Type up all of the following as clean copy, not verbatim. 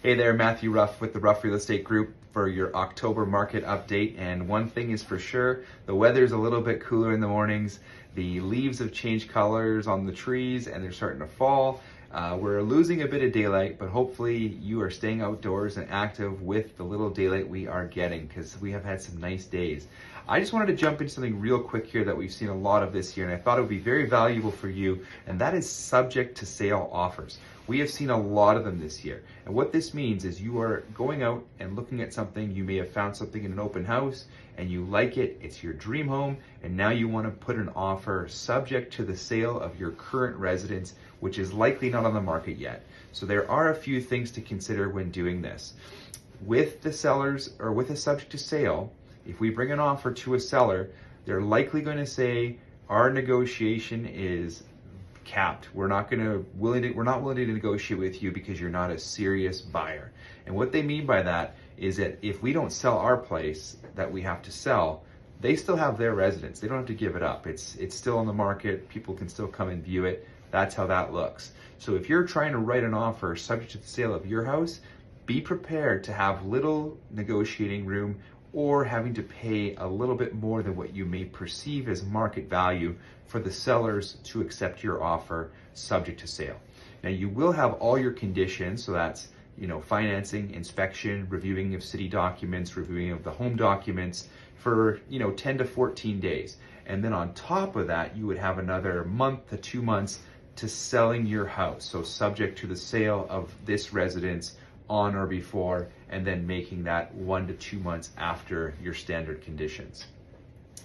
Hey there, Matthew Ruff with the Ruff Real Estate Group for your October market update. And one thing is for sure, the weather's a little bit cooler in the mornings. The leaves have changed colors on the trees and they're starting to fall. We're losing a bit of daylight, but hopefully you are staying outdoors and active with the little daylight we are getting, because we have had some nice days. I just wanted to jump into something real quick here that we've seen a lot of this year, and I thought it would be very valuable for you, and that is subject to sale offers. We have seen a lot of them this year. And what this means is you are going out and looking at something, you may have found something in an open house and you like it, it's your dream home, and now you want to put an offer subject to the sale of your current residence, which is likely not on the market yet. So there are a few things to consider when doing this. With the sellers, or with a subject to sale, if we bring an offer to a seller, they're likely going to say, our negotiation is capped. We're not willing to negotiate with you because you're not a serious buyer. And what they mean by that is that if we don't sell our place that we have to sell, they still have their residence. They don't have to give it up. It's still on the market. People can still come and view it. That's how that looks. So if you're trying to write an offer subject to the sale of your house, be prepared to have little negotiating room or having to pay a little bit more than what you may perceive as market value for the sellers to accept your offer subject to sale. Now you will have all your conditions, so that's financing, inspection, reviewing of city documents, reviewing of the home documents for 10 to 14 days. And then on top of that, you would have another month to 2 months to selling your house. So subject to the sale of this residence on or before, and then making that 1 to 2 months after your standard conditions.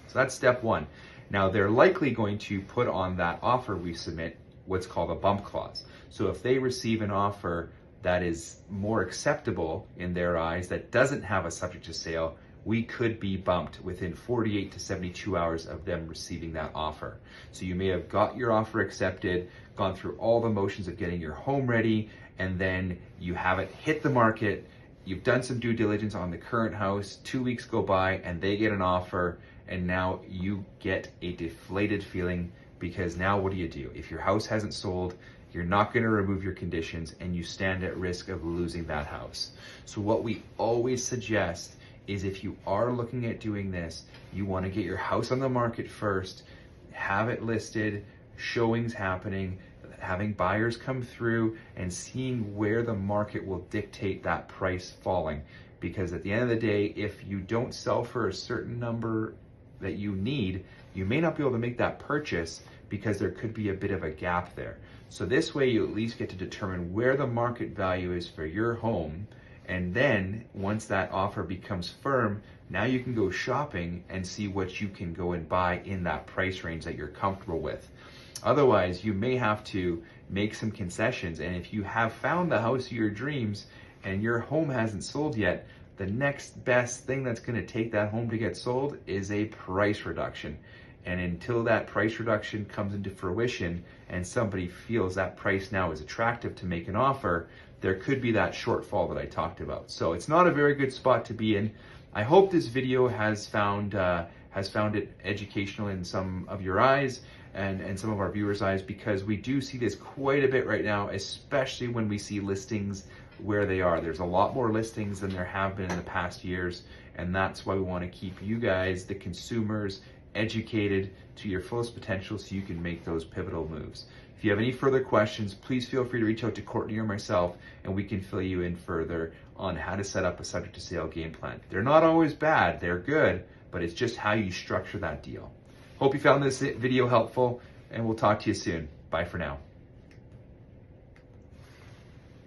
So that's step one. Now they're likely going to put on that offer we submit what's called a bump clause. So if they receive an offer that is more acceptable in their eyes, that doesn't have a subject to sale, we could be bumped within 48 to 72 hours of them receiving that offer. So you may have got your offer accepted, gone through all the motions of getting your home ready, and then you haven't hit the market. You've done some due diligence on the current house, 2 weeks go by and they get an offer, and now you get a deflated feeling, because now what do? If your house hasn't sold, you're not going to remove your conditions and you stand at risk of losing that house. So what we always suggest is, if you are looking at doing this, you want to get your house on the market first, have it listed, showings happening, having buyers come through, and seeing where the market will dictate that price falling. Because at the end of the day, if you don't sell for a certain number that you need, you may not be able to make that purchase because there could be a bit of a gap there. So this way you at least get to determine where the market value is for your home. And then once that offer becomes firm, now you can go shopping and see what you can go and buy in that price range that you're comfortable with. Otherwise, you may have to make some concessions. And if you have found the house of your dreams and your home hasn't sold yet, the next best thing that's going to take that home to get sold is a price reduction. And until that price reduction comes into fruition and somebody feels that price now is attractive to make an offer, there could be that shortfall that I talked about. So it's not a very good spot to be in. I hope this video has found it educational in some of your eyes and some of our viewers' eyes, because we do see this quite a bit right now, especially when we see listings where they are. There's a lot more listings than there have been in the past years, and that's why we want to keep you guys, the consumers, educated to your fullest potential so you can make those pivotal moves. If you have any further questions, please feel free to reach out to Courtney or myself, and we can fill you in further on how to set up a subject to sale game plan. They're not always bad, they're good, but it's just how you structure that deal. Hope you found this video helpful, and we'll talk to you soon. Bye for now.